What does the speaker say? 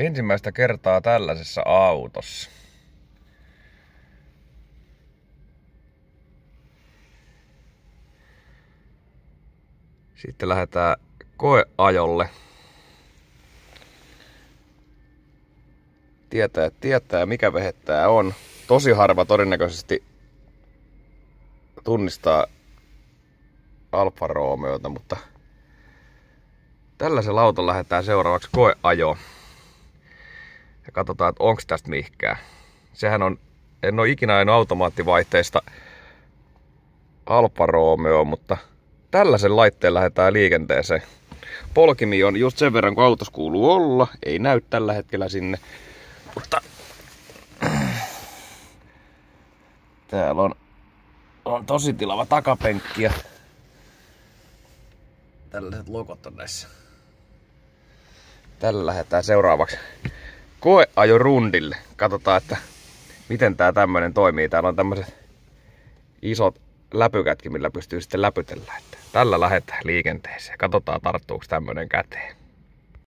Ensimmäistä kertaa tällaisessa autossa. Sitten lähdetään koeajolle. Tietää mikä vehe tää on. Tosi harva todennäköisesti tunnistaa Alfa Romeota, mutta tällaisella autolla lähdetään seuraavaksi koeajoon. Ja katsotaan, että onko tästä mihkään. Sehän on, en ole ikinä ajanut automaattivaihteista Alfa Romeo, mutta tällaisen laitteen lähdetään liikenteeseen. Polkimi on just sen verran, kun autossa kuuluu olla. Ei näy tällä hetkellä sinne. Mutta täällä on tosi tilava takapenkki ja tällaiset logot on näissä. Tällä lähdetään seuraavaksi koeajorundille. Katsotaan, että miten tää tämmönen toimii. Täällä on tämmöiset isot läpykätkin, millä pystyy sitten läpytellä. Tällä lähdetään liikenteeseen. Katsotaan, tarttuuko tämmönen käteen.